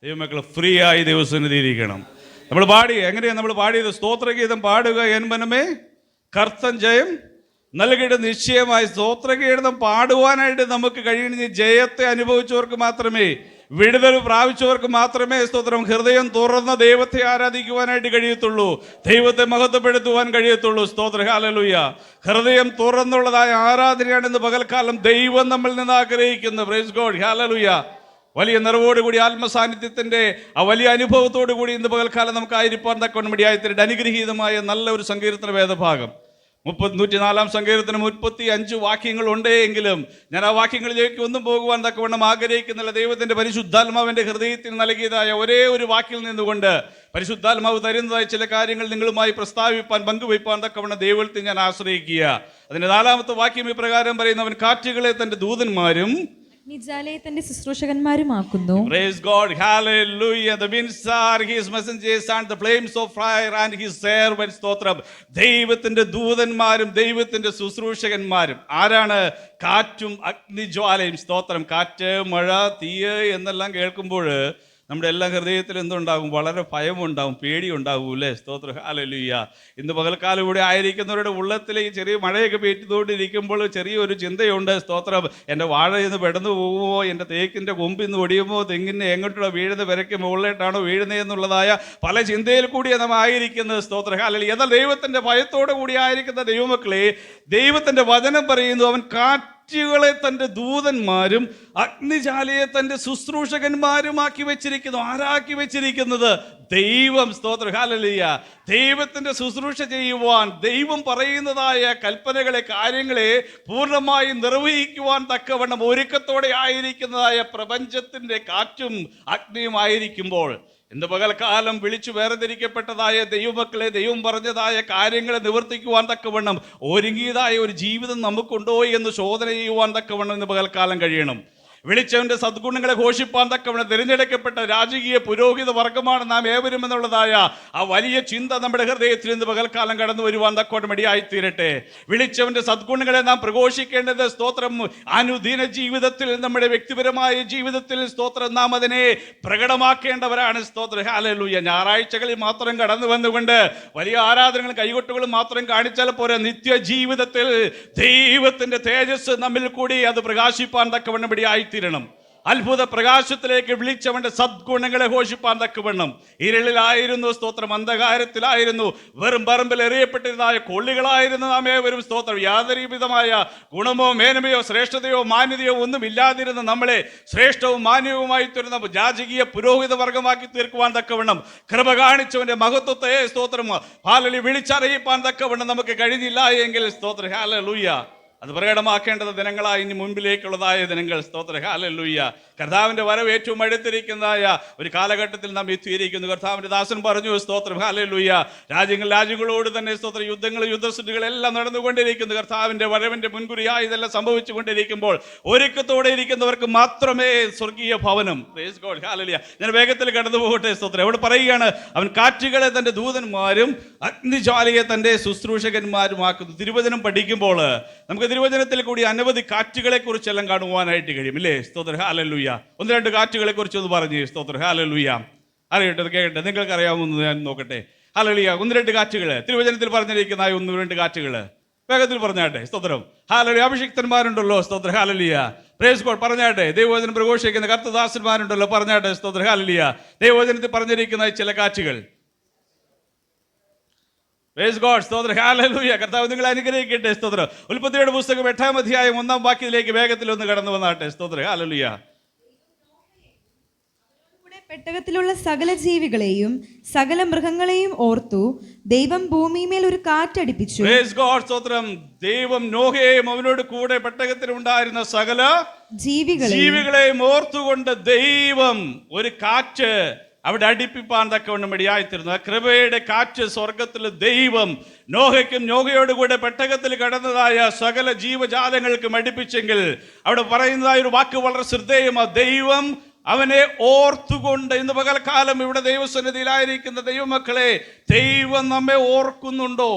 ദൈവമക്കൾ ഫ്രീ ആയി ദൈവസന്നിധിയിരിക്കണം. നമ്മൾ എങ്ങനെയാണ് നമ്മൾ പാടിയത്? സ്തോത്രഗീതം പാടുക എൻ മനമേ കർത്തൻ ജയം നൽകിയിട്ട് നിശ്ചയമായി. സ്തോത്രഗീതം പാടുവാനായിട്ട് നമുക്ക് കഴിയുന്ന ജയത്തെ അനുഭവിച്ചവർക്ക് മാത്രമേ, വിടുതൽ പ്രാപിച്ചവർക്ക് മാത്രമേ സ്തോത്രം ഹൃദയം തുറന്ന ദൈവത്തെ ആരാധിക്കുവാനായിട്ട് കഴിയത്തുള്ളൂ, ദൈവത്തെ മഹത്വപ്പെടുത്തുവാൻ കഴിയത്തുള്ളൂ. സ്തോത്രം ഹല്ലേലൂയ. ഹൃദയം തുറന്നുള്ളതായ ആരാധനയാണ് ഇന്ന് പകൽക്കാലം ദൈവം നമ്മിൽ നിന്ന് ആഗ്രഹിക്കുന്നത്. Price God, hallelujah. വലിയ നിറവോടുകൂടി ആത്മസാന്നിധ്യത്തിൻ്റെ ആ വലിയ അനുഭവത്തോടു കൂടി ഇന്ന് പകൽക്കാലം നമുക്ക് ആയിരിക്കാൻ തക്കവണ്ണം വേണ്ടിയായിത്തീരട്ടെ. അനുഗ്രഹീതമായ നല്ല ഒരു സങ്കീർത്തന വേദഭാഗം 104 സങ്കീർത്തനം 35 വാക്യങ്ങളുണ്ട് എങ്കിലും ഞാൻ ആ വാക്യങ്ങളിലേക്ക് ഒന്നും പോകുവാൻ തക്കവണ്ണം ആഗ്രഹിക്കുന്നില്ല. ദൈവത്തിൻ്റെ പരിശുദ്ധാത്മാവിൻ്റെ ഹൃദയത്തിൽ നൽകിയതായ ഒരേ ഒരു വാക്കിൽ നിന്നുകൊണ്ട് പരിശുദ്ധാത്മാവ് തരുന്നതായ ചില കാര്യങ്ങൾ നിങ്ങളുമായി പ്രസ്താവിപ്പാൻ, പങ്കുവയ്പ്പാൻ തക്കവണ്ണം ദൈവത്തിൽ ഞാൻ ആശ്രയിക്കുക. അതിൻ്റെ 4-ാമത്തെ വാക്യം ഇപ്രകാരം പറയുന്നവൻ കാറ്റുകളെ തൻ്റെ ദൂതന്മാരും തന്റെ ശുശ്രൂഷകന്മാരുമാക്കുന്നു. Praise God, hallelujah. The winds are his messengers and the flames of fire and his servants. സ്തോത്രം. ദൈവത്തിന്റെ ദൂതന്മാരും ദൈവത്തിന്റെ ശുശ്രൂഷകന്മാരും ആരാണ്? കാറ്റും അഗ്നിജ്വാലയും. സ്തോത്രം. കാറ്റ്, മഴ, തീയ് എന്നെല്ലാം കേൾക്കുമ്പോൾ നമ്മുടെ എല്ലാ ഹൃദയത്തിലും എന്തുണ്ടാകും? വളരെ ഭയമുണ്ടാകും, പേടിയുണ്ടാകും അല്ലേ? സ്തോത്രം. ഹല്ലേലൂയ. ഇന്ന് പകൽക്കാലം ഇവിടെ ആയിരിക്കുന്നവരുടെ ഉള്ളത്തിൽ ഈ ചെറിയ മഴയൊക്കെ പെയ്തുകൊണ്ടിരിക്കുമ്പോൾ ചെറിയൊരു ചിന്തയുണ്ട്. സ്തോത്രം. എൻ്റെ വാഴ ഇന്ന് പെടന്നു പോകുമോ? എൻ്റെ തേക്കിൻ്റെ കൊമ്പിന്ന് ഒടിയുമോ? തെങ്ങിന് എങ്ങോട്ടുള്ള വീഴുന്ന വിരയ്ക്ക് മുകളിലേട്ടാണോ വീഴുന്നത് എന്നുള്ളതായ പല ചിന്തയിൽ കൂടിയാണ് നാം ആയിരിക്കുന്നത്. സ്തോത്രം. ഹല്ലേലൂയ. എന്നാൽ ദൈവത്തിൻ്റെ ഭയത്തോടു കൂടി ആയിരിക്കുന്ന ദൈവമക്കളെ, ദൈവത്തിൻ്റെ വചനം പറയുന്നു അവൻ കാറ്റുകളെ തൻ്റെ ദൂതന്മാരും അഗ്നിജാലയെ തൻ്റെ ശുശ്രൂഷകന്മാരുമാക്കി വെച്ചിരിക്കുന്നു. ആരാക്കി വെച്ചിരിക്കുന്നത്? ദൈവം. സ്തോത്രം. ഹല്ലേലൂയ. ദൈവത്തിൻ്റെ ശുശ്രൂഷ ചെയ്യുവാൻ, ദൈവം പറയുന്നതായ കൽപ്പനകളെ, കാര്യങ്ങളെ പൂർണ്ണമായി നിർവഹിക്കുവാൻ തക്കവണ്ണം ഒരുക്കത്തോടെ ആയിരിക്കുന്നതായ പ്രപഞ്ചത്തിൻ്റെ കാറ്റും അഗ്നിയും ആയിരിക്കുമ്പോൾ ഇന്ന് പകൽക്കാലം വിളിച്ചു വേർതിരിക്കപ്പെട്ടതായ ദൈവമക്കളെ, ദൈവം പറഞ്ഞതായ കാര്യങ്ങളെ നിവർത്തിക്കുവാൻ തക്കവണ്ണം ഒരുങ്ങിയതായ ഒരു ജീവിതം നമുക്കുണ്ടോ എന്ന് ശോധന ചെയ്യുവാൻ തക്കവണ്ണം ഇന്ന് പകൽക്കാലം കഴിയണം. വിളിച്ചവൻ്റെ സദ്ഗുണങ്ങളെ ഘോഷിപ്പാൻ തക്കവണ്ണം തിരഞ്ഞെടുക്കപ്പെട്ട രാജകീയ പുരോഹിത വർഗമാണ് നാം ഏവരും എന്നുള്ളതായ ആ വലിയ ചിന്ത നമ്മുടെ ഹൃദയത്തിൽ ഇന്ന് പകൽക്കാലം കടന്നു വരുവാൻ തക്കവണ്ണം ഇടയായിത്തീരട്ടെ. വിളിച്ചവൻ്റെ സദ്ഗുണങ്ങളെ നാം പ്രഘോഷിക്കേണ്ടത് സ്തോത്രം അനുദിന ജീവിതത്തിൽ, നമ്മുടെ വ്യക്തിപരമായ ജീവിതത്തിൽ സ്തോത്രം നാം അതിനെ പ്രകടമാക്കേണ്ടവരാണ്. സ്തോത്രം. ഹല്ലേലൂയ. ഞായറാഴ്ചകളിൽ മാത്രം കടന്നു വന്നുകൊണ്ട് വലിയ ആരാധനകളും കൈകൊട്ടുകളും മാത്രം കാണിച്ചാൽ പോരാ, നിത്യ ജീവിതത്തിൽ ദൈവത്തിൻ്റെ തേജസ് നമ്മിൽ കൂടി അത് പ്രകാശിപ്പാൻ തക്കവണ്ണം ഇടയായി തീരണം. അത്ഭുത പ്രകാശത്തിലേക്ക് വിളിച്ചവന്റെ സദ്ഗുണങ്ങളെ ഘോഷിപ്പാൻ തക്കവണ്ണം. ഇരുളിലായിരുന്നു സ്തോത്രം, അന്ധകാരത്തിലായിരുന്നു, വെറും പറമ്പിൽ എറിയപ്പെട്ടിരുന്നതായ കൊള്ളികളായിരുന്നു നാം ഏവരും. സ്തോത്രം. യാതൊരു വിധമായ ഗുണമോ മേന്മയോ ശ്രേഷ്ഠതയോ മാന്യതയോ ഒന്നും ഇല്ലാതിരുന്ന നമ്മളെ ശ്രേഷ്ഠവും മാന്യവുമായി തീർന്ന രാജകീയ പുരോഹിത വർഗമാക്കി തീർക്കുവാൻ തക്കവണ്ണം കൃപ കാണിച്ചവന്റെ മഹത്വത്തെ സ്തോത്രം ഹല്ലേലൂയ വിളിച്ചറിയിപ്പാൻ തക്കവണ്ണം നമുക്ക് കഴിഞ്ഞില്ല എങ്കിൽ സ്തോത്രം ഹല്ലേലൂയ അത് പ്രകടമാക്കേണ്ടത് ദിനങ്ങളായി ഇനി മുൻപിലേക്കുള്ളതായ ദിനങ്ങൾ. സ്തോത്രം. ഹല്ലേലൂയ. കർത്താവിൻ്റെ വരവ് ഏറ്റവും അടുത്തിരിക്കുന്നതായ ഒരു കാലഘട്ടത്തിൽ നാം എത്തിയിരിക്കുന്നു. കർത്താവിൻ്റെ ദാസൻ പറഞ്ഞു സ്തോത്രം. ഹല്ലേലൂയ. രാജ്യങ്ങളോട് തന്നെ സ്തോത്രം യുദ്ധസ്ഥിതികളെല്ലാം നടന്നുകൊണ്ടിരിക്കുന്നു. കർത്താവിൻ്റെ വരവിൻ്റെ മുൻകുറിയായി ഇതെല്ലാം സംഭവിച്ചുകൊണ്ടിരിക്കുമ്പോൾ ഒരുക്കത്തോടെ ഇരിക്കുന്നവർക്ക് മാത്രമേ സ്വർഗീയ ഭവനം. Price God. ഹല്ലേലൂയ. ഞാൻ വേഗത്തിൽ കടന്നു പോകട്ടെ. സ്തോത്രം. അവിടെ പറയുകയാണ് അവൻ കാറ്റുകളെ തൻ്റെ ദൂതന്മാരും അഗ്നിജ്വാലയെ തൻ്റെ ശുശ്രൂഷകന്മാരുമാക്കുന്നു. തിരുവചനം പഠിക്കുമ്പോൾ നമുക്ക് തിരുവചനത്തിൽ കൂടി അനവധി കാറ്റുകളെ കുറിച്ചെല്ലാം കാണുവാനായിട്ട് കഴിയും ഇല്ലേ? സ്തോത്രം. ഹല്ലേലൂയ. 1-2 കാറ്റുകളെ കുറിച്ച് ഒന്ന് പറഞ്ഞു. സ്തോത്രം. ഹല്ലേലൂയ. അറിയട്ടെ, കേൾക്കട്ടെ, നിങ്ങൾക്ക് അറിയാവുന്നത് ഞാൻ നോക്കട്ടെ. ഹല്ലേലൂയ. 1-2 കാറ്റുകൾ തിരുവചനത്തിൽ പറഞ്ഞിരിക്കുന്ന 1-2 കാറ്റുകൾ വേഗത്തിൽ പറഞ്ഞാട്ടെ. സ്തോത്രം. ഹല്ലേലൂയ. അഭിഷിക്തന്മാരുണ്ടല്ലോ. സ്തോത്രം. ഹല്ലേലൂയ. Praise God. പറഞ്ഞാട്ടെ. ദൈവവചനം പ്രഘോഷിക്കുന്ന കർത്തദാസന്മാരുണ്ടല്ലോ. പറഞ്ഞാട്ടെ. സ്തോത്രം. ഹല്ലേലൂയ. ദൈവവചനത്തിൽ പറഞ്ഞിരിക്കുന്ന ചില കാറ്റുകൾ. Praise God. സ്തോത്രം. ഹല്ലേലൂയ. കർത്താവ് നിങ്ങളെ അനുഗ്രഹിക്കട്ടെ. സ്തോത്രം. ഉൽപ്പത്തിയുടെ പുസ്തകം 8-ാം അധ്യായം 1-ാം വാക്യത്തിലേക്ക് വേഗത്തിൽ ഒന്ന് കടന്നു വന്നാട്ടെ. സ്തോത്രം. ഹല്ലേലൂയ. പെട്ടകത്തിലുള്ള സകല ജീവികളെയും സകല മൃഗങ്ങളെയും ഓർത്തു ദൈവം ഭൂമിമേൽ ഒരു കാറ്റടിപ്പിച്ചു. Price God. സ്തോത്രം. ദൈവം നോഹയെയും അവനോട് കൂടെ പെട്ടകത്തിലുണ്ടായിരുന്ന സകല ജീവികളെയും ഓർത്തുകൊണ്ട് ദൈവം ഒരു കാറ്റ് അവിടെ അടിപ്പിപ്പാൻ തക്കവണ്ണം ഇടയായിത്തീർന്നു. കൃപയുടെ കാറ്റ് സ്വർഗത്തിൽ ദൈവം നോഹയ്ക്കും നോഹയോടുകൂടെ പെട്ടകത്തിൽ കടന്നതായ സകല ജീവജാലങ്ങൾക്കും അടിപ്പിച്ചെങ്കിൽ അവിടെ പറയുന്നതായ ഒരു വാക്ക് വളരെ ശ്രദ്ധേയമാണ്. ദൈവം അവനെ ഓർത്തുകൊണ്ട്. ഇന്ന് പകൽക്കാലം ഇവിടെ ദൈവസന്നിധിയിലായിരിക്കുന്ന ദൈവമക്കളെ, ദൈവം നമ്മെ ഓർക്കുന്നുണ്ടോ?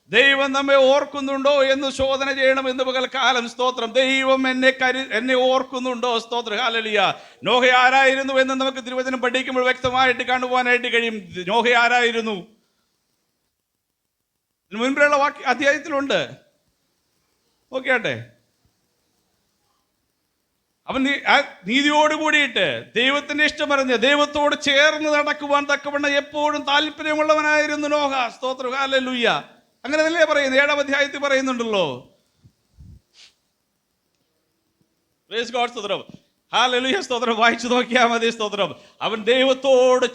ദൈവം നമ്മെ ഓർക്കുന്നുണ്ടോ എന്ന് ശോധന ചെയ്യണം എന്ന് പകൽക്കാലം സ്തോത്രം. ദൈവം എന്നെ ഓർക്കുന്നുണ്ടോ? സ്തോത്രം. ഹല്ലേലൂയ. നോഹ ആരായിരുന്നു എന്ന് നമുക്ക് തിരുവചനം പഠിക്കുമ്പോൾ വ്യക്തമായിട്ട് കാണുവാനായിട്ട് കഴിയും. നോഹ ആരായിരുന്നു? ഇതിന് മുൻപിലുള്ള അധ്യായത്തിലുണ്ട്. ഓക്കെ ആട്ടെ. അവൻ നീതിയോട് കൂടിയിട്ട് ദൈവത്തിന്റെ ഇഷ്ടം പറഞ്ഞ് ദൈവത്തോട് ചേർന്ന് നടക്കുവാൻ തക്കവണ്ണം എപ്പോഴും താല്പര്യമുള്ളവനായിരുന്നു നോഹ. സ്തോത്രം. ഹല്ലേലൂയ. അങ്ങനെ തന്നെ പറയുന്നത് 7-ാം അധ്യായത്തിൽ പറയുന്നുണ്ടല്ലോ. Price God. സ്തോത്രം. ഹല്ലേലൂയ. സ്തോത്രം. വായിച്ചു നോക്കിയാൽ മതി. സ്തോത്രം. അവൻ ദൈവത്തോട്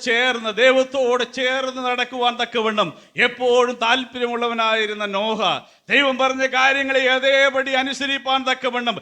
ചേർന്ന് നടക്കുവാൻ തക്കവണ്ണം എപ്പോഴും താല്പര്യമുള്ളവനായിരുന്ന നോഹ ദൈവം പറഞ്ഞ കാര്യങ്ങളെ അതേപടി അനുസരിപ്പാൻ തക്കവണ്ണം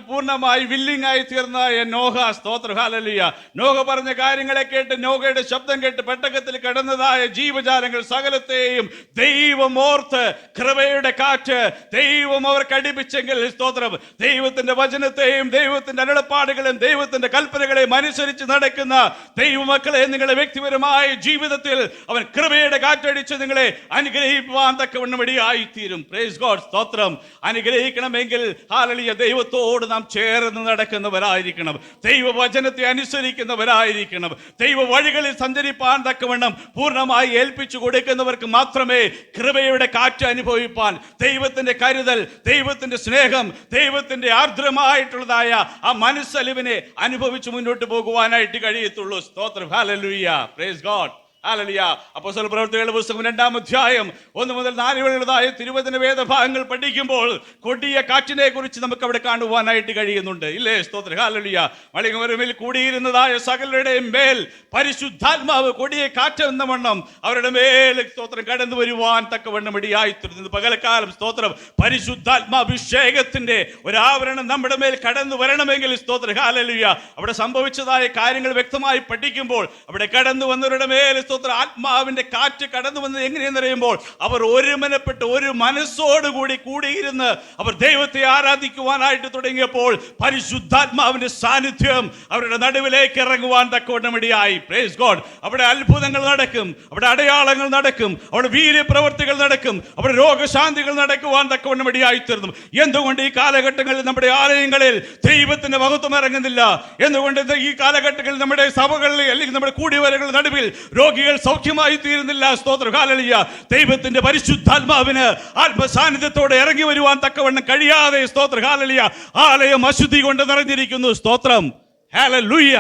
പൂർണ്ണമായി വില്ലിംഗ് ആയി തീർന്ന നോഹ. സ്തോത്രം. ഹല്ലേലൂയ. നോഹ പറഞ്ഞ കാര്യങ്ങളെ കേട്ട്, നോഹയുടെ ശബ്ദം കേട്ട് പെട്ടകത്തിൽ കിടന്നതായ ജീവജാലങ്ങൾ സകലത്തെയും ദൈവം ഓർത്ത് കൃപയുടെ കാറ്റ് ദൈവം അവർക്ക് അടിപ്പിച്ചെങ്കിൽ സ്തോത്രം. ദൈവത്തിന്റെ വചനത്തെയും ദൈവത്തിന്റെ അരുളപ്പാടുകളെയും ദൈവത്തിന്റെ കൽപ്പനകളെയും അനുസരിച്ച് നടക്കുന്ന ദൈവമക്കളെ, നിങ്ങളുടെ വ്യക്തിപരമായ ജീവിതത്തിൽ അവൻ കൃപയുടെ കാറ്റടിച്ച് നിങ്ങളെ അനുഗ്രഹിക്കുവാൻ തക്കവണ്ണം ഇടയായിത്തീരും. Price God. സ്തോത്രം. അനുഗ്രഹിക്കണമെങ്കിൽ ഹല്ലേലൂയ ദൈവത്തോട് നാം ചേർന്ന് നടക്കുന്നവരായിരിക്കണം. ദൈവവചനത്തെ അനുസരിക്കുന്നവരായിരിക്കണം. ദൈവ വഴികളിൽ സഞ്ചരിപ്പാൻ തക്കവണ്ണം പൂർണ്ണമായി ഏൽപ്പിച്ചു കൊടുക്കുന്നവർക്ക് മാത്രമേ കൃപയുടെ കാറ്റ് അനുഭവിപ്പാൻ, ദൈവത്തിന്റെ കരുതൽ, ദൈവത്തിന്റെ സ്നേഹം, ദൈവത്തിന്റെ ആർദ്രമായിട്ടുള്ളതായ ആ മനസ്സലിവിനെ അനുഭവിച്ച് മുന്നോട്ട് പോകുവാനായിട്ട് കഴിയത്തുള്ളൂ. സ്തോത്രം. ഹല്ലേലൂയ. Praise God. ഹല്ലേലൂയ. അപ്പോസ്തല പ്രവൃത്തികളുടെ പുസ്തകം 2-ാം അധ്യായം 1 മുതൽ 4 വരെയുള്ളതായ തിരുവചന വേദഭാഗങ്ങൾ പഠിക്കുമ്പോൾ കൊടിയ കാറ്റിനെ കുറിച്ച് നമുക്ക് അവിടെ കാണുവാനായിട്ട് കഴിയുന്നുണ്ട്. ഇല്ലേ? സ്തോത്രം. ഹല്ലേലൂയ. മളികമരമിൽ കൂടിയിരുന്നതായ സകലരുടെയും മേൽ പരിശുദ്ധാത്മാവ് കൊടിയ കാറ്റ് എന്ന വണ്ണം അവരുടെ മേൽ സ്തോത്രം കടന്നു വരുവാൻ തക്കവണ്ണം ഇടയായിത്തീർന്നത്. പകൽക്കാലം സ്തോത്രം പരിശുദ്ധാത്മാഭിഷേകത്തിന്റെ ഒരാവരണം നമ്മുടെ മേൽ കടന്നു വരണമെങ്കിൽ സ്തോത്രം. ഹല്ലേലൂയ. അവിടെ സംഭവിച്ചതായ കാര്യങ്ങൾ വ്യക്തമായി പഠിക്കുമ്പോൾ അവിടെ കടന്നു വന്നവരുടെ മേൽ ആത്മാവിന്റെ കാറ്റ് കടന്നു വന്നത് എങ്ങനെയെന്ന് അറിയുമ്പോൾ അവർ ഒരുമനപ്പെട്ട് ഒരു മനസ്സോടുകൂടി കൂടിയിരുന്ന് അവർ ദൈവത്തെ ആരാധിക്കുവാനായിട്ട് തുടങ്ങിയപ്പോൾ പരിശുദ്ധാത്മാവിന്റെ സാന്നിധ്യം അവരുടെ നടുവിലേക്ക് ഇറങ്ങുവാൻ തക്കവണ്ണം ഇടയായി. Praise God. അവിടെ അത്ഭുതങ്ങൾ നടക്കും, അവിടെ അടയാളങ്ങൾ നടക്കും, അവിടെ വീര്യപ്രവർത്തികൾ നടക്കും, അവിടെ രോഗശാന്തികൾ നടക്കുവാൻ തക്കവണ്ണം ഇടയായിത്തീർന്നു. എന്തുകൊണ്ട് ഈ കാലഘട്ടങ്ങളിൽ നമ്മുടെ ആലയങ്ങളിൽ ദൈവത്തിന്റെ മഹത്വം ഇറങ്ങുന്നില്ല? എന്തുകൊണ്ട് ഈ കാലഘട്ടങ്ങളിൽ നമ്മുടെ സഭകളിൽ അല്ലെങ്കിൽ നമ്മുടെ കൂടിവരകളുടെ നടുവിൽ രോഗികൾ സൗഖ്യമായി തീരുന്നില്ല? സ്തോത്രം. ഹല്ലേലൂയ. ദൈവത്തിന്റെ പരിശുദ്ധാത്മാവിന് ആത്മസാന്നിധ്യത്തോടെ ഇറങ്ങി വരുവാൻ തക്കവണ്ണം കഴിയാതെ സ്തോത്രം. ഹല്ലേലൂയ. ആലയം അശുദ്ധി കൊണ്ട് നിറഞ്ഞിരിക്കുന്നു. സ്തോത്രം. Hallelujah.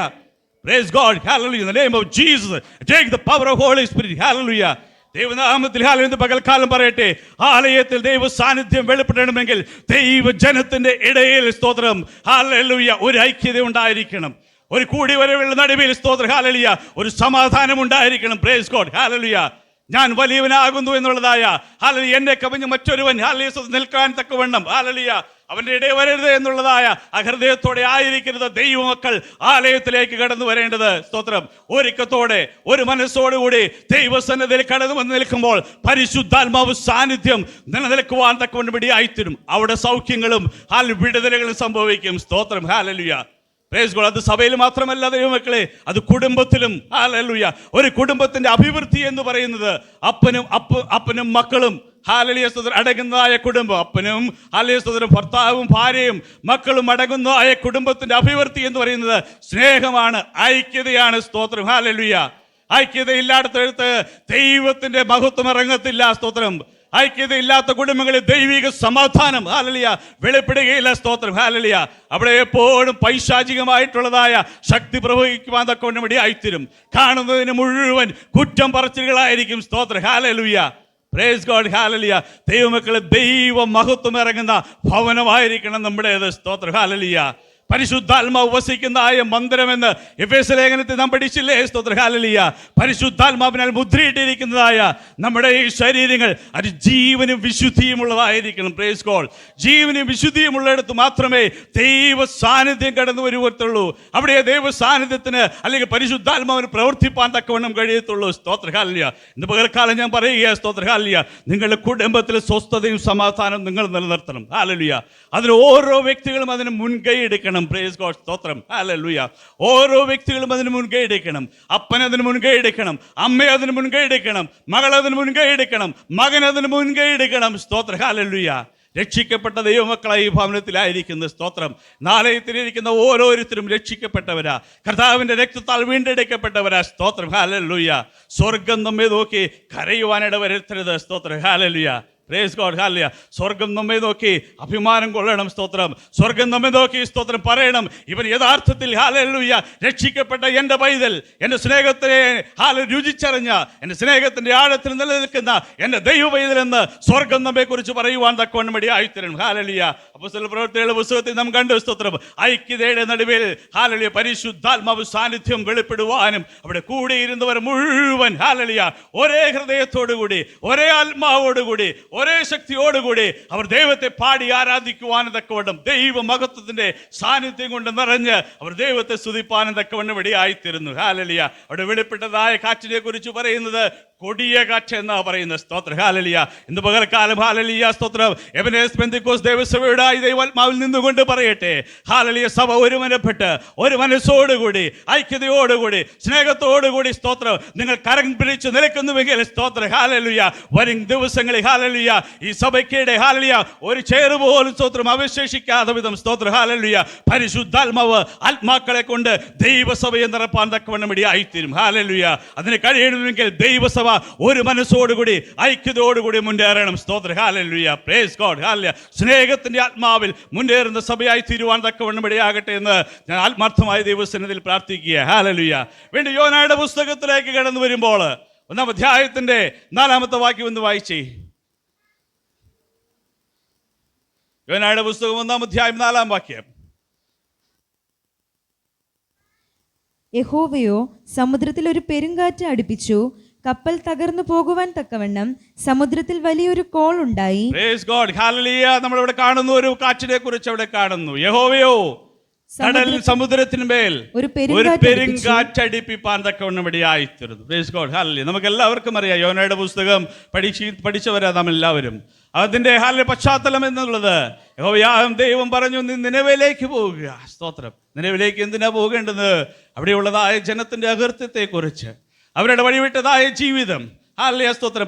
Praise God. Hallelujah. In the name of Jesus take the power of Holy Spirit. Hallelujah. ദൈവനാമത്തിൽ ഹല്ലേലൂയ. പകൽക്കാലം പറയട്ടെ, ആലയത്തിൽ ദൈവ സാന്നിധ്യം വെളിപ്പെടണമെങ്കിൽ ദൈവജനത്തിന്റെ ഇടയിൽ സ്തോത്രം ഹല്ലേലൂയ ഒരു ഐക്യത ഉണ്ടായിരിക്കണം. ഒരു കൂടിവരവുള്ള നടുവിൽ സ്തോത്രം ഹല്ലേലൂയ ഒരു സമാധാനം ഉണ്ടായിരിക്കണം. Price God. ഹല്ലേലൂയ. ഞാൻ വലിയവനാകുന്നു എന്നുള്ളതായ ഹല്ലേലൂയ എന്നെ കവിഞ്ഞ് മറ്റൊരുവൻ ഹല്ലേലൂയ നിൽക്കാൻ തക്കവണ്ണം ഹല്ലേലൂയ അവന്റെ ഇടയിൽ വരരുത് എന്നുള്ളതായ ഹൃദയത്തോടെ ആയിരിക്കരുത് ദൈവമക്കൾ ആലയത്തിലേക്ക് കടന്നു വരേണ്ടത്. സ്തോത്രം. ഒരുക്കത്തോടെ ഒരു മനസ്സോടുകൂടി ദൈവസന്നിധിയിൽ കടന്നു വന്ന് നിൽക്കുമ്പോൾ പരിശുദ്ധാത്മാവ് സാന്നിധ്യം നിലനിൽക്കുവാൻ തക്കവണ്ണം ഇടയായിത്തീരും. അവിടെ സൗഖ്യങ്ങളും വിടുതലുകളും സംഭവിക്കും. സ്തോത്രം. ഹല്ലേലൂയ. Praise God. അത് സഭയിൽ മാത്രമല്ല ദൈവമക്കളെ, അത് കുടുംബത്തിലും. ഹല്ലേലൂയ. ഒരു കുടുംബത്തിന്റെ അഭിവൃദ്ധി എന്ന് പറയുന്നത് അപ്പനും മക്കളും ഹല്ലേലൂയ സ്തോത്രം അടങ്ങുന്നതായ കുടുംബം, അപ്പനും ഹല്ലേലൂയ സ്തോത്രം ഭർത്താവും ഭാര്യയും മക്കളും അടങ്ങുന്നതായ കുടുംബത്തിന്റെ അഭിവൃദ്ധി എന്ന് പറയുന്നത് സ്നേഹമാണ്, ഐക്യതയാണ്. സ്തോത്രം. ഹല്ലേലൂയ. ഐക്യതയില്ലാത്തടുത്ത് ദൈവത്തിന്റെ മഹത്വം ഇറങ്ങത്തില്ല. സ്തോത്രം. ഐക്യതയില്ലാത്ത കുടുംബങ്ങളിൽ ദൈവിക സമാധാനം ഹല്ലേലൂയ വെളിപ്പെടുകയില്ല. സ്തോത്രം. ഹല്ലേലൂയ. അവിടെ എപ്പോഴും പൈശാചികമായിട്ടുള്ളതായ ശക്തി പ്രവഹിക്കുവാൻ തക്കവണ്ണം ഇടയായിത്തീരും. കാണുന്നതിന് മുഴുവൻ കുറ്റം പറച്ചിലുകളായിരിക്കും. സ്തോത്രം. ഹല്ലേലൂയ. Praise God. ഹല്ലേലൂയ. ദൈവമക്കളെ, ദൈവ മഹത്വം ഇറങ്ങുന്ന ഭവനമായിരിക്കണം നമ്മുടേത്. സ്തോത്രം. ഹല്ലേലൂയ. പരിശുദ്ധാത്മാവ് വസിക്കുന്നതായ മന്ദിരമെന്ന് എഫേസ്യ ലേഖനത്തിൽ നാം പഠിച്ചില്ലേ? സ്തോത്രം. ഹല്ലേലൂയ. പരിശുദ്ധാത്മാവിനാൽ മുദ്രയിട്ടിരിക്കുന്നതായ നമ്മുടെ ഈ ശരീരങ്ങൾ അത് ജീവനും വിശുദ്ധിയും ഉള്ളതായിരിക്കണം. Praise God. ജീവനും വിശുദ്ധിയും ഉള്ളിടത്ത് മാത്രമേ ദൈവ സാന്നിധ്യം കടന്നു വരുത്തുള്ളൂ. അവിടെ ദൈവ സാന്നിധ്യത്തിന് അല്ലെങ്കിൽ പരിശുദ്ധാത്മാവിന് പ്രവർത്തിപ്പാൻ തക്കവണ്ണം കഴിയത്തുള്ളൂ. സ്തോത്രം. ഹല്ലേലൂയ. ഇന്ന് പകൽക്കാലം ഞാൻ പറയുക സ്തോത്രം. ഹല്ലേലൂയ. നിങ്ങളുടെ കുടുംബത്തിൽ സ്വസ്ഥതയും സമാധാനവും നിങ്ങൾ നിലനിർത്തണം. ഹല്ലേലൂയ. അതിന് ഓരോ വ്യക്തികളും അതിന് മുൻകൈ എടുക്കണം. എടുക്കണം. പ്രൈസ് ഗോഡ്, സ്തോത്രം, ഹല്ലേലൂയ. ഓരോ വ്യക്തികളും അതിന് മുൻകൈ എടുക്കണം. അപ്പൻ അതിന് മുൻകൈ എടുക്കണം, അമ്മ അതിന് മുൻകൈ എടുക്കണം, മകൾ അതിന് മുൻകൈ എടുക്കണം, മകൻ അതിന് മുൻകൈ എടുക്കണം. സ്തോത്രം, ഹല്ലേലൂയ. രക്ഷിക്കപ്പെട്ട ദൈവമക്കളായി ഈ ഭവനത്തിലായിരിക്കുന്ന സ്തോത്രം, നാലയത്തിലിരിക്കുന്ന ഓരോരുത്തരും രക്ഷിക്കപ്പെട്ടവരാ, കർത്താവിന്റെ രക്തത്താൽ വീണ്ടെടുക്കപ്പെട്ടവരാ. സ്തോത്രം, ഹല്ലേലൂയ. സ്വർഗം നമ്മെ നോക്കി കരയുവാനിട വരുത്തരുത്. സ്തോത്രം, ഹല്ലേലൂയ. Praise God, hallelujah. സ്വർഗം നമ്മെ നോക്കി അഭിമാനം കൊള്ളണം. സ്തോത്രം. സ്വർഗം നമ്മെ നോക്കി സ്തോത്രം പറയണം, ഇവൻ യഥാർത്ഥത്തിൽ ഹല്ലേലൂയ രക്ഷിക്കപ്പെട്ട എൻ്റെ പൈതൽ, എൻ്റെ സ്നേഹത്തിനെ രുചിച്ചറിഞ്ഞ, എൻ്റെ സ്നേഹത്തിൻ്റെ ആഴത്തിൽ നിലനിൽക്കുന്ന എൻ്റെ ദൈവ പൈതലെന്ന് സ്വർഗം നമ്മെ കുറിച്ച് പറയുവാൻ തക്കവണ്ണം ഇടയായിത്തരണം. ഹല്ലേലൂയ. അപ്പോസ്തല പ്രവൃത്തികളുടെ പുസ്തകത്തിൽ നാം കണ്ടു സ്തോത്രം, ഐക്യതയുടെ നടുവിൽ ഹല്ലേലൂയ പരിശുദ്ധാത്മാവ് സാന്നിധ്യം വെളിപ്പെടുവാനും അവിടെ കൂടിയിരുന്നവർ മുഴുവൻ ഹല്ലേലൂയ ഒരേ ഹൃദയത്തോടുകൂടി, ഒരേ ആത്മാവോടുകൂടി, ഒരേ ശക്തിയോടുകൂടി അവർ ദൈവത്തെ പാടി ആരാധിക്കുവാനും തക്കവണ്ണം ദൈവ മഹത്വത്തിന്റെ സാന്നിധ്യം കൊണ്ട് നിറഞ്ഞ് അവർ ദൈവത്തെ സ്തുതിപ്പാനും തക്കവണ്ണം ഇടയായിത്തീരുന്നു. ഹല്ലേലൂയ. അവിടെ വെളിപ്പെട്ടതായ കാറ്റിനെ കുറിച്ച് പറയുന്നത് കൊടിയ കാറ്റ് എന്നാ പറയുന്നത്. സ്തോത്രം, ഹല്ലേലൂയ. ഇന്ന് പകൽക്കാലം ഹല്ലേലൂയ സ്തോത്രം എബനേസ് പെന്തക്കോസ്ത് ദേവസഭയുടെ ദൈവാത്മാവിൽ നിന്നുകൊണ്ട് പറയട്ടെ, ഹല്ലേലൂയ സഭ ഒരുമനപ്പെട്ട് ഒരു മനസ്സോടുകൂടി ഐക്യതയോടുകൂടി സ്നേഹത്തോടുകൂടി സ്തോത്രം നിങ്ങൾ കരം പിടിച്ച് നിൽക്കുന്നുവെങ്കിൽ സ്തോത്രം, ഹല്ലേലൂയ വരും ദിവസങ്ങളിൽ ഹല്ലേലൂയ ഈ സഭയ്ക്കിടെ ഹല്ലേലൂയ ഒരു ചേറ് പോലും സ്തോത്രം അവശേഷിക്കാതെ വിധം സ്തോത്രം, ഹല്ലേലൂയ പരിശുദ്ധാത്മാവ് ആത്മാക്കളെ കൊണ്ട് ദൈവസഭയെ നിറപ്പാൻ തക്കവണ്ണം ഇടയായിത്തീരും. ഹല്ലേലൂയ. അതിന് കഴിയണമെങ്കിൽ ദൈവസഭ ഒരു മനസ്സോടുകൂടി ഐക്യതയോടുകൂടി മുന്നേറണം. സ്തോത്രം, ഹല്ലേലൂയ. Praise God, hallelujah. സ്നേഹത്തിന്റെ ആത്മാവിൽ മുന്നേറുന്ന സഭയായി തീരുവാൻ തക്കവണ്ണം ഇടയാകട്ടെ എന്ന് ഞാൻ ആത്മാർത്ഥമായ ദൈവസന്നിധിയിൽ പ്രാർത്ഥിക്കുക. ഹല്ലേലൂയ. വീണ്ടും യോനായുടെ പുസ്തകത്തിലേക്ക് കടന്നു വരുമ്പോൾ 1-ാം അധ്യായത്തിന്റെ 4-ാമത്തെ വാക്യം ഒന്ന് വായിച്ചേ. യോനായുടെ പുസ്തകം 1-ാം അധ്യായം 4-ാം വാക്യം. യഹോവയോ സമുദ്രത്തിൽ ഒരു പെരുങ്കാറ്റ് അടുപ്പിച്ചു, കപ്പൽ തകർന്നു പോകുവാൻ തക്കവണ്ണം സമുദ്രത്തിൽ വലിയൊരു കോൾ ഉണ്ടായി. Price God, hallelujah. നമ്മൾ ഇവിടെ കാണുന്നു ഒരു കാറ്റിനെ കുറിച്ച് അവിടെ കാണുന്നു. യഹോവയോ കടലിൽ സമുദ്രത്തിന്മേൽ ഒരു പെരുങ്കാറ്റടിപ്പിപ്പാൻ തക്കവണ്ണം ഇടയായിത്തീർന്നു. Price God, hallelujah. നമുക്ക് എല്ലാവർക്കും അറിയാം, യോനയുടെ പുസ്തകം പഠിച്ചവരാ നാം എല്ലാവരും. അതിന്റെ പശ്ചാത്തലം എന്നുള്ളത് യഹോവയായ ദൈവം പറഞ്ഞു, നീ നിനവയിലേക്ക് പോകുക. സ്തോത്രം. നിനവയിലേക്ക് എന്തിനാ പോകേണ്ടത്? അവിടെയുള്ളതായ ജനത്തിന്റെ അകൃത്യത്തെ കുറിച്ച്, അവരുടെ വഴിവിട്ടതായ ജീവിതം, ഹല്ലേലൂയ സ്തോത്രം,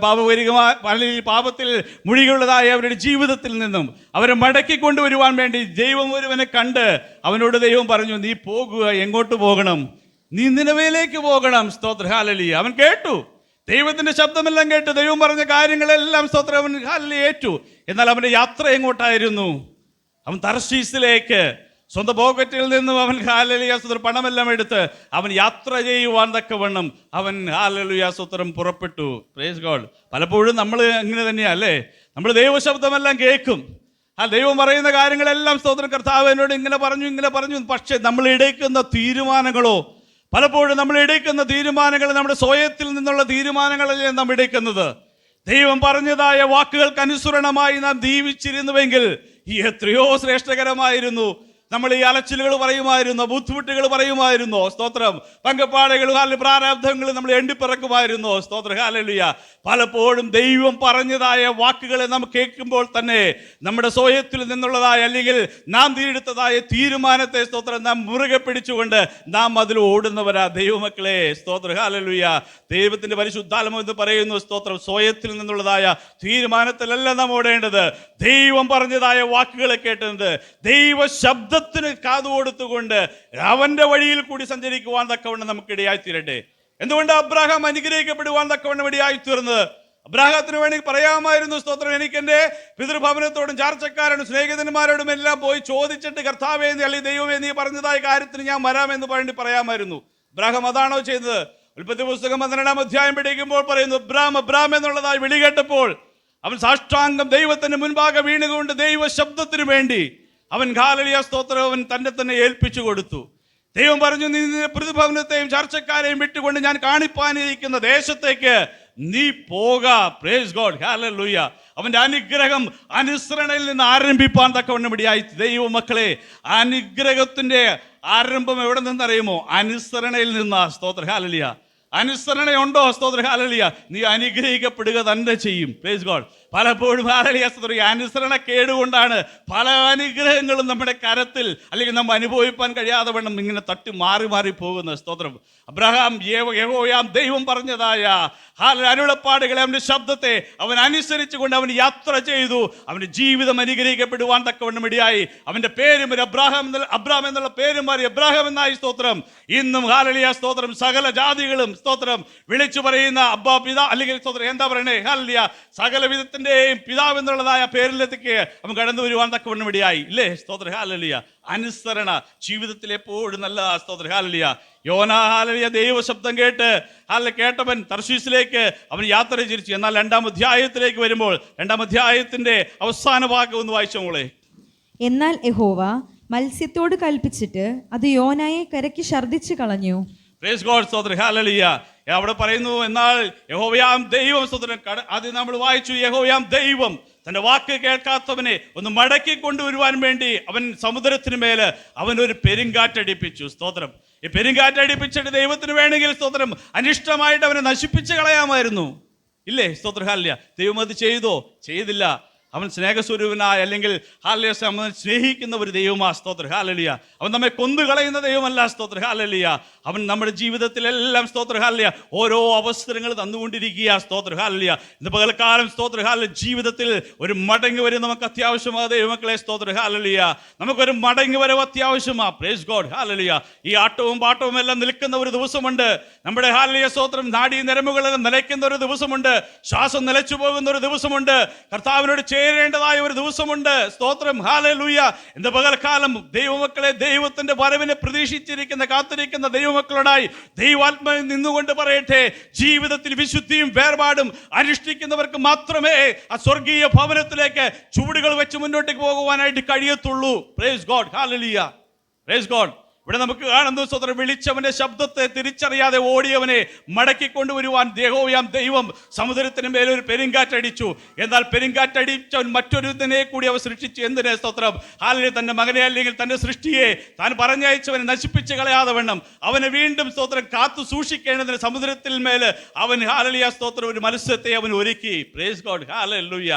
പാപത്തിൽ മുഴുകിയുള്ളതായ അവരുടെ ജീവിതത്തിൽ നിന്നും അവരെ മടക്കി കൊണ്ടുവരുവാൻ വേണ്ടി ദൈവം ഒരുവനെ കണ്ട് അവനോട് ദൈവം പറഞ്ഞു, നീ പോകുക. എങ്ങോട്ട് പോകണം? നീ നിനവയിലേക്ക് പോകണം. സ്തോത്രം, ഹല്ലേലൂയ. അവൻ കേട്ടു, ദൈവത്തിന്റെ ശബ്ദമെല്ലാം കേട്ടു, ദൈവം പറഞ്ഞ കാര്യങ്ങളെല്ലാം സ്തോത്രം അവൻ ഹല്ലേലൂയ ഏറ്റു. എന്നാൽ അവന്റെ യാത്ര എങ്ങോട്ടായിരുന്നു? അവൻ തർശീസിലേക്ക് സ്വന്തം പോക്കറ്റിൽ നിന്നും അവൻ ഹല്ലേലൂയ സ്തോത്രം പണമെല്ലാം എടുത്ത് അവൻ യാത്ര ചെയ്യുവാൻ തക്കവണ്ണം അവൻ ഹല്ലേലൂയ സ്തോത്രം പുറപ്പെട്ടു. Praise God. പലപ്പോഴും നമ്മൾ അങ്ങനെ തന്നെയാ അല്ലേ? നമ്മൾ ദൈവശബ്ദമെല്ലാം കേൾക്കും, ദൈവം പറയുന്ന കാര്യങ്ങളെല്ലാം സ്തോത്രം കർത്താവ് എന്നോട് ഇങ്ങനെ പറഞ്ഞു. പക്ഷെ നമ്മൾ എടുക്കുന്ന തീരുമാനങ്ങളോ, പലപ്പോഴും നമ്മൾ എടുക്കുന്ന തീരുമാനങ്ങൾ നമ്മുടെ സ്വയത്തിൽ നിന്നുള്ള തീരുമാനങ്ങളല്ലേ നാം എടുക്കുന്നത്. ദൈവം പറഞ്ഞതായ വാക്കുകൾക്ക് അനുസരണമായി നാം ജീവിച്ചിരുന്നുവെങ്കിൽ എത്രയോ ശ്രേഷ്ഠകരമായിരുന്നു. നമ്മൾ ഈ അലച്ചിലുകൾ പറയുമായിരുന്നു, ബുദ്ധിമുട്ടുകൾ പറയുമായിരുന്നു. സ്തോത്രം. പങ്കപ്പാടുകൾ, പ്രാരാബ്ധങ്ങൾ നമ്മൾ എണ്ണിപ്പിറക്കുമായിരുന്നു. സ്തോത്രം, ഹല്ലേലൂയ. പലപ്പോഴും ദൈവം പറഞ്ഞതായ വാക്കുകളെ നാം കേൾക്കുമ്പോൾ തന്നെ നമ്മുടെ സ്വയത്തിൽ നിന്നുള്ളതായ അല്ലെങ്കിൽ നാം തീരെടുത്തതായ തീരുമാനത്തെ സ്തോത്രം നാം മുറുകെ പിടിച്ചുകൊണ്ട് നാം അതിൽ ഓടുന്നവരാ ദൈവമക്കളെ. സ്തോത്രം, ഹല്ലേലൂയ. ദൈവത്തിന്റെ പരിശുദ്ധാത്മാവ് എന്ന് പറയുന്നു സ്തോത്രം, സ്വയത്തിൽ നിന്നുള്ളതായ തീരുമാനത്തിലല്ല നാം ഓടേണ്ടത്. ദൈവം പറഞ്ഞതായ വാക്കുകളെ കേട്ടത്, ദൈവ ശബ്ദത്തിന് കാതു കൊടുത്തുകൊണ്ട് അവന്റെ വഴിയിൽ കൂടി സഞ്ചരിക്കുവാൻ തക്കവണ്ണം നമുക്ക് ഇടയായി തീരട്ടെ. എന്തുകൊണ്ട് അബ്രാഹാം അനുഗ്രഹിക്കപ്പെടുവാൻ തക്കവണ്ണം ഇടയായി തീർന്നത്? അബ്രാഹത്തിന് വേണ്ടി പറയാമായിരുന്നു, സ്തോത്രം, എനിക്ക് എൻ്റെ പിതൃഭവനത്തോടും ചാർച്ചക്കാരോടും സ്നേഹിതന്മാരോടും എല്ലാം പോയി ചോദിച്ചിട്ട് കർത്താവേ അല്ലെങ്കിൽ ദൈവമേ നീ പറഞ്ഞതായ കാര്യത്തിന് ഞാൻ വരാമെന്ന് വേണ്ടി പറയാമായിരുന്നു. അബ്രാഹാം അതാണോ ചെയ്തത്? ഉൽപ്പത്തി പുസ്തകം 12-ാം അധ്യായം പഠിക്കുമ്പോൾ പറയുന്നു, അബ്രാം എന്നുള്ളതായി വിളി കേട്ടപ്പോൾ അവൻ സാഷ്ടാംഗം ദൈവത്തിന് മുൻപാകെ വീണുകൊണ്ട് ദൈവ ശബ്ദത്തിന് വേണ്ടി അവൻ ഹല്ലേലൂയ സ്തോത്രം അവൻ തന്നെ ഏൽപ്പിച്ചു കൊടുത്തു. ദൈവം പറഞ്ഞു, നീ പ്രതിഭവനത്തെയും ചർച്ചക്കാരെയും വിട്ടുകൊണ്ട് ഞാൻ കാണിപ്പാനിരിക്കുന്ന ദേശത്തേക്ക് നീ പോക. Price God, hallelujah. അവന്റെ അനുഗ്രഹം അനുസരണയിൽ നിന്ന് ആരംഭിപ്പാൻ തക്കവണ്ണം ഇടയായി. ദൈവമക്കളെ, അനുഗ്രഹത്തിന്റെ ആരംഭം എവിടെ നിന്നറിയുമോ? അനുസരണയിൽ നിന്നാ. സ്തോത്രം, ഹല്ലേലൂയ. അനുസരണയുണ്ടോ? സ്തോത്രം, ഹല്ലേലൂയ. നീ അനുഗ്രഹിക്കപ്പെടുക തന്നെ ചെയ്യും. Praise God. പലപ്പോഴും ഹാലലിയ സ്തോത്രം ഈ അനുസരണക്കേട് കൊണ്ടാണ് പല അനുഗ്രഹങ്ങളും നമ്മുടെ കരത്തിൽ അല്ലെങ്കിൽ നമ്മൾ അനുഭവിപ്പാൻ കഴിയാതെ വേണം ഇങ്ങനെ തട്ടി മാറി മാറി പോകുന്ന സ്തോത്രം. അബ്രഹാം യഹോവയാം ദൈവം പറഞ്ഞതായ അരുളപ്പാടുകളെ, അവൻ്റെ ശബ്ദത്തെ അവൻ അനുസരിച്ചുകൊണ്ട് അവൻ യാത്ര ചെയ്തു. അവൻ്റെ ജീവിതം അനുഗ്രഹിക്കപ്പെടുവാൻ തക്കവണ്ണം ഇടയായി. അവൻ്റെ പേരും അബ്രാം എന്നുള്ള പേരും മാറി എബ്രാഹാം എന്നായി. സ്തോത്രം. ഇന്നും ഹാലലിയ സ്തോത്രം സകല ജാതികളും സ്തോത്രം വിളിച്ചു പറയുന്ന അബ്ബാ പിതാ അല്ലെങ്കിൽ സ്തോത്രം എന്താ പറയണേ ഹാലലിയ സകല വിധത്തിൻ്റെയും പിതാവ് എന്നുള്ളതായ പേരിലേക്ക് അവൻ കടന്നു വരുവാൻ തക്കവണ്ണം ഇടയായി. ഇല്ലേ സ്തോത്രം ഹാലലിയ. അനുസരണ ജീവിതത്തിൽ എപ്പോഴും നല്ല സ്തോത്രം ഹാലലിയ. യോന ഹാലലിയ ദൈവശബ്ദം കേട്ടവൻ തർശീസിലേക്ക് അവൻ യാത്ര തിരിച്ചു. എന്നാൽ 2-ാം അധ്യായത്തിലേക്ക് വരുമ്പോൾ 2-ാം അധ്യായത്തിന്റെ അവസാന ഭാഗം ഒന്ന് വായിച്ചോ മോളെ. എന്നാൽ യഹോവ മത്സ്യത്തോട് കൽപ്പിച്ചിട്ട് അത് യോനായെ കരയ്ക്ക് ഛർദ്ദിച്ചു കളഞ്ഞു. പ്രൈസ് ഗോഡ് സ്തോത്രം ഹാലലിയ. അവിടെ പറയുന്നു എന്നാൽ യഹോവയാം ദൈവം സ്തോത്രം. അത് നമ്മൾ വായിച്ചു. യഹോവയാം ദൈവം തന്റെ വാക്ക് കേൾക്കാത്തവനെ ഒന്ന് മടക്കി കൊണ്ടുവരുവാൻ വേണ്ടി അവൻ സമുദ്രത്തിന് മേല് അവനൊരു പെരുങ്കാറ്റടിപ്പിച്ചു. സ്തോത്രം. ഈ പെരുങ്കാറ്റടിപ്പിച്ചിട്ട് ദൈവത്തിന് വേണമെങ്കിൽ സ്തോത്രം അനിഷ്ടമായിട്ട് അവനെ നശിപ്പിച്ച് കളയാമായിരുന്നു. ഇല്ലേ സ്തോത്രം ഹാലലിയ. ദൈവം അത് ചെയ്തോ? ചെയ്തില്ല. അവൻ സ്നേഹസ്വരൂപനായ അല്ലെങ്കിൽ ഹാലലിയ അവൻ സ്നേഹിക്കുന്ന ഒരു ദൈവമാ. സ്തോത്രം ഹാലലിയ. അവൻ നമ്മെ കൊന്നുകളയുന്ന ദൈവമല്ല. സ്തോത്രം ഹാലലിയ. അവൻ നമ്മുടെ ജീവിതത്തിലെല്ലാം സ്തോത്രം ഹാലലിയ ഓരോ അവസരങ്ങൾ തന്നുകൊണ്ടിരിക്കുക. സ്തോത്രം ഹാലലിയ. ഇന്ന് പകൽക്കാലം സ്തോത്രം ഹാലലിയ ജീവിതത്തിൽ ഒരു മടങ്ങി വരും നമുക്ക് അത്യാവശ്യമാ ദൈവമക്കളെ. സ്തോത്രം ഹാലലിയ. നമുക്കൊരു മടങ്ങി വരവ് അത്യാവശ്യമാ. പ്രൈസ് ഗോഡ് ഹാലലിയ. ഈ ആട്ടവും പാട്ടവും എല്ലാം നിൽക്കുന്ന ഒരു ദിവസമുണ്ട്. നമ്മുടെ ഹാലലിയ സ്തോത്രം നാഡീ നരമ്പുകളെല്ലാം നിലയ്ക്കുന്ന ഒരു ദിവസമുണ്ട്. ശ്വാസം നിലച്ചു പോകുന്ന ഒരു ദിവസമുണ്ട്. കർത്താവിനോട് ചേരേണ്ടതായ ഒരു ദിവസമുണ്ട്. സ്തോത്രം ഹാലലൂയ. ഇന്ന് പകൽക്കാലം ദൈവമക്കളെ ദൈവത്തിന്റെ വരവിനെ പ്രതീക്ഷിച്ചിരിക്കുന്ന കാത്തിരിക്കുന്ന ദൈവമക്കളോടായി ദൈവാത്മാവിൽ നിന്നുകൊണ്ട് പറയട്ടെ, ജീവിതത്തിൽ വിശുദ്ധിയും വേർപാടും അനുഷ്ഠിക്കുന്നവർക്ക് മാത്രമേ ആ സ്വർഗീയ ഭവനത്തിലേക്ക് ചുവടുകൾ വെച്ച് മുന്നോട്ടേക്ക് പോകുവാനായിട്ട് കഴിയത്തുള്ളൂ. Praise God hallelujah. Praise God. ഇവിടെ നമുക്ക് കാണുന്നു സ്തോത്രം വിളിച്ചവന്റെ ശബ്ദത്തെ തിരിച്ചറിയാതെ ഓടിയവനെ മടക്കിക്കൊണ്ടുവരുവാൻ യഹോവയാം ദൈവം സമുദ്രത്തിന് മേലൊരു പെരുങ്കാറ്റടിച്ചു. എന്നാൽ പെരുങ്കാറ്റടിച്ചവൻ മറ്റൊരുതിനെ കൂടി അവൻ സൃഷ്ടിച്ചു. എന്തിനെ സ്തോത്രം ഹാലലിയ. തന്റെ മകനെ അല്ലെങ്കിൽ തന്റെ സൃഷ്ടിയെ താൻ പറഞ്ഞയച്ചവനെ നശിപ്പിച്ച് കളയാതെ വണ്ണം അവനെ വീണ്ടും സ്തോത്രം കാത്തു സൂക്ഷിക്കേണ്ടതിന് സമുദ്രത്തിൽ മേല് അവൻ ഹാലലിയ സ്തോത്രം ഒരു മത്സ്യത്തെ അവൻ ഒരുക്കി. Price God hallelujah.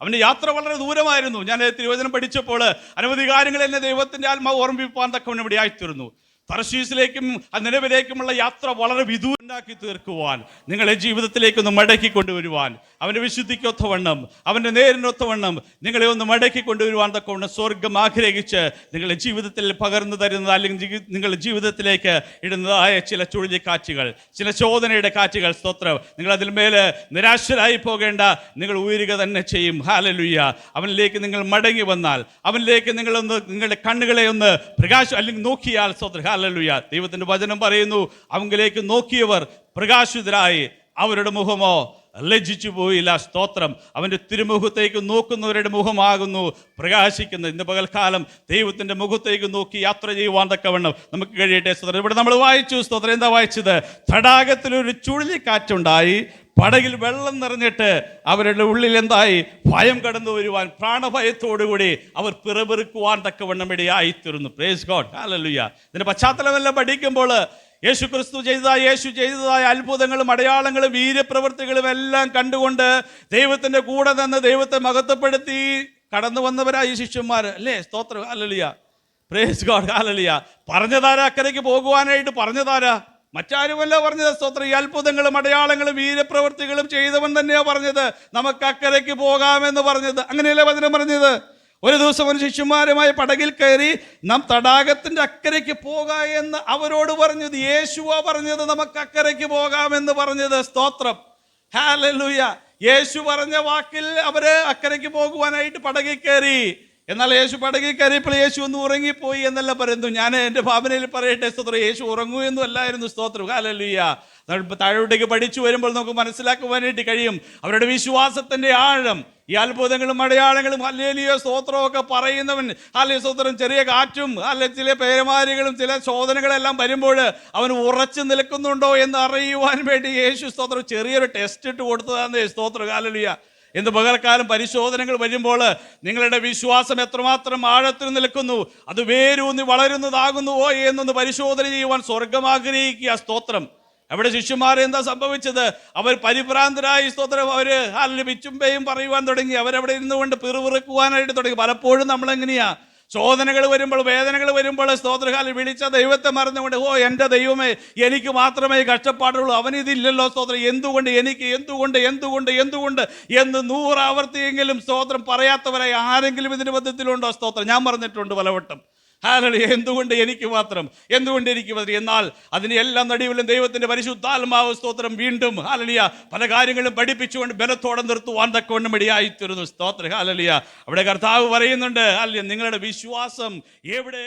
അവൻ്റെ യാത്ര വളരെ ദൂരമായിരുന്നു. ഞാൻ തിരുവചനം പഠിച്ചപ്പോൾ അനവധി കാര്യങ്ങൾ എന്നെ ദൈവത്തിൻ്റെ ആത്മാവ് ഓർമ്മിപ്പാൻ തക്കവണ്ണം ഇവിടെ ആയിത്തീർന്നു. തർശീസിലേക്കും നിലവിലേക്കുമുള്ള യാത്ര വളരെ വിദൂരണ്ടാക്കി തീർക്കുവാൻ, നിങ്ങളെ ജീവിതത്തിലേക്കൊന്ന് മടക്കി കൊണ്ടുവരുവാൻ, അവൻ്റെ വിശുദ്ധിക്കൊത്തവണ്ണം അവൻ്റെ നേരിനൊത്തവണ്ണം നിങ്ങളെ ഒന്ന് മടക്കി കൊണ്ടുവരുവാൻ തക്കവണ്ണം സ്വർഗം ആഗ്രഹിച്ച് നിങ്ങളുടെ ജീവിതത്തിൽ പകർന്നു തരുന്നത് അല്ലെങ്കിൽ നിങ്ങളുടെ ജീവിതത്തിലേക്ക് ഇടുന്നതായ ചില ചുഴലിക്കാറ്റുകൾ, ചില ചോദനയുടെ കാറ്റുകൾ. സ്തോത്രം. നിങ്ങൾ അതിൽ മേലെ നിരാശരായി പോകേണ്ട. നിങ്ങൾ ഉയരുക തന്നെ ചെയ്യും. ഹാലലുയ്യ. അവനിലേക്ക് നിങ്ങൾ മടങ്ങി വന്നാൽ, അവനിലേക്ക് നിങ്ങളൊന്ന് നിങ്ങളുടെ കണ്ണുകളെ ഒന്ന് പ്രകാശം അല്ലെങ്കിൽ നോക്കിയാൽ സ്തോത്രം ഹല്ലേലൂയ. ദൈവത്തിന്റെ വചനം പറയുന്നു, അവങ്കിലേക്ക് നോക്കിയവർ പ്രകാശിതരായി, അവരുടെ മുഖമോ ലജ്ജിച്ചു പോയില്ല. സ്തോത്രം. അവൻ്റെ തിരുമുഖത്തേക്ക് നോക്കുന്നവരുടെ മുഖമാകുന്നു പ്രകാശിക്കുന്നത്. ഇന്ന് പകൽക്കാലം ദൈവത്തിൻ്റെ മുഖത്തേക്ക് നോക്കി യാത്ര ചെയ്യുവാൻ തക്കവണ്ണം നമുക്ക് കഴിയട്ടെ. സ്തോത്രം. ഇവിടെ നമ്മൾ വായിച്ചു സ്തോത്രം. എന്താ വായിച്ചത്? തടാകത്തിലൊരു ചുഴലിക്കാറ്റുണ്ടായി, പടകിൽ വെള്ളം നിറഞ്ഞിട്ട് അവരുടെ ഉള്ളിൽ എന്തായി? ഭയം കടന്നു വരുവാൻ, പ്രാണഭയത്തോടുകൂടി അവർ പിറപിറുക്കുവാൻ തക്കവണ്ണം ഇടയായിത്തീർന്നു. Price God hallelujah. ഇതിന്റെ പശ്ചാത്തലമെല്ലാം പഠിക്കുമ്പോൾ യേശു ചെയ്തതായ അത്ഭുതങ്ങളും അടയാളങ്ങളും വീര്യപ്രവൃത്തികളും എല്ലാം കണ്ടുകൊണ്ട് ദൈവത്തിന്റെ കൂടെ നിന്ന് ദൈവത്തെ മഹത്വപ്പെടുത്തി കടന്നു വന്നവരായി ശിഷ്യന്മാർ അല്ലേ? സ്തോത്രം ഹല്ലേലൂയ. Praise God hallelujah. പറഞ്ഞതാരാ? അക്കരയ്ക്ക് പോകുവാനായിട്ട് പറഞ്ഞതാരാ? മറ്റാരുമല്ല പറഞ്ഞത്. സ്തോത്രം. ഈ അത്ഭുതങ്ങളും അടയാളങ്ങളും വീര്യപ്രവൃത്തികളും ചെയ്തവൻ തന്നെയാ പറഞ്ഞത്, നമുക്ക് അക്കരയ്ക്ക് പോകാമെന്ന് പറഞ്ഞത്. അങ്ങനെയല്ലേ വചനം പറഞ്ഞത്? ഒരു ദിവസം ഒരു ശിഷ്യന്മാരുമായി പടകിൽ കയറി നാം തടാകത്തിന്റെ അക്കരയ്ക്ക് പോക എന്ന് അവരോട് പറഞ്ഞത്. യേശുവാ പറഞ്ഞത് നമുക്ക് അക്കരയ്ക്ക് പോകാമെന്ന് പറഞ്ഞത്. സ്തോത്രം ഹല്ലേലൂയ. യേശു പറഞ്ഞ വാക്കിൽ അവര് അക്കരയ്ക്ക് പോകുവാനായിട്ട് പടകിൽ കയറി. എന്നാൽ യേശു പടകിൽ കയറിയപ്പോൾ യേശു ഒന്ന് ഉറങ്ങിപ്പോയി എന്നല്ല പറയുന്നു. ഞാൻ എൻ്റെ ഭാവനയിൽ പറയട്ടെ. സ്തോത്രം. യേശു ഉറങ്ങൂ എന്നും അല്ലായിരുന്നു. സ്തോത്രം ഹല്ലേലൂയ. താഴോട്ടേക്ക് പഠിച്ചു വരുമ്പോൾ നമുക്ക് മനസ്സിലാക്കുവാനായിട്ട് കഴിയും അവരുടെ വിശ്വാസത്തിന്റെ ആഴം. ഈ അത്ഭുതങ്ങളും അടയാളങ്ങളും ഹല്ലേലൂയ സ്തോത്രമൊക്കെ പറയുന്നവൻ ഹല്ലേലൂയ സ്തോത്രം ചെറിയ കാറ്റും ചില പേരമാരികളും ചില ശോധനകളെല്ലാം വരുമ്പോൾ അവൻ ഉറച്ചു നിൽക്കുന്നുണ്ടോ എന്ന് അറിയുവാൻ വേണ്ടി യേശു സ്തോത്രം ചെറിയൊരു ടെസ്റ്റ് ഇട്ട് കൊടുത്തതാണ്. സ്തോത്രം ഹല്ലേലൂയ. എന്ത് പകൽക്കാലം പരിശോധനകൾ വരുമ്പോൾ നിങ്ങളുടെ വിശ്വാസം എത്രമാത്രം ആഴത്തിൽ നിൽക്കുന്നു, അത് വേരൂന്നി വളരുന്നതാകുന്നുവോ എന്നൊന്ന് പരിശോധന ചെയ്യുവാൻ സ്വർഗം ആഗ്രഹിക്കുക. സ്തോത്രം. അവിടെ ശിഷ്യന്മാർ എന്താ സംഭവിച്ചത്? അവർ പരിഭ്രാന്തരായി സ്തോത്രം, അവര് വിച്ചുമ്പയും പറയുവാൻ തുടങ്ങി. അവരവിടെ ഇരുന്നുകൊണ്ട് പിറുപിറുക്കുവാനായിട്ട് തുടങ്ങി. പലപ്പോഴും നമ്മളെങ്ങനെയാ ശോധനകൾ വരുമ്പോൾ, വേദനകൾ വരുമ്പോൾ സ്തോത്രകാലം വിളിച്ച ദൈവത്തെ മറന്നുകൊണ്ട്, ഓ എൻ്റെ ദൈവമേ, എനിക്ക് മാത്രമേ കഷ്ടപ്പാടുള്ളൂ, അവനിതില്ലല്ലോ സ്തോത്രം, എന്തുകൊണ്ട് എനിക്ക്, എന്തുകൊണ്ട് എന്തുകൊണ്ട് എന്തുകൊണ്ട് എന്ന് 100 ആവർത്തിയെങ്കിലും സ്തോത്രം പറയാത്തവരായി ആരെങ്കിലും ഇതിന് ബന്ധത്തിലുണ്ടോ? സ്തോത്രം ഞാൻ പറഞ്ഞിട്ടുണ്ട് പലവട്ടം. ഹല്ലേലൂയ, എന്തുകൊണ്ട് എനിക്ക് മാത്രം, എന്തുകൊണ്ട് എനിക്ക് മാത്രം. എന്നാൽ അതിന് എല്ലാം നടുവിലും ദൈവത്തിന്റെ പരിശുദ്ധാത്മാവ് സ്തോത്രം വീണ്ടും ഹല്ലേലൂയ പല കാര്യങ്ങളും പഠിപ്പിച്ചുകൊണ്ട് ബലത്തോടെ നിർത്തുവാൻ തക്കവണ്ണം ഇടയായിത്തീരുന്നു. സ്തോത്രം ഹല്ലേലൂയ. അവിടെ കർത്താവ് പറയുന്നുണ്ട്, ഹല്ലേലൂയ, നിങ്ങളുടെ വിശ്വാസം എവിടെ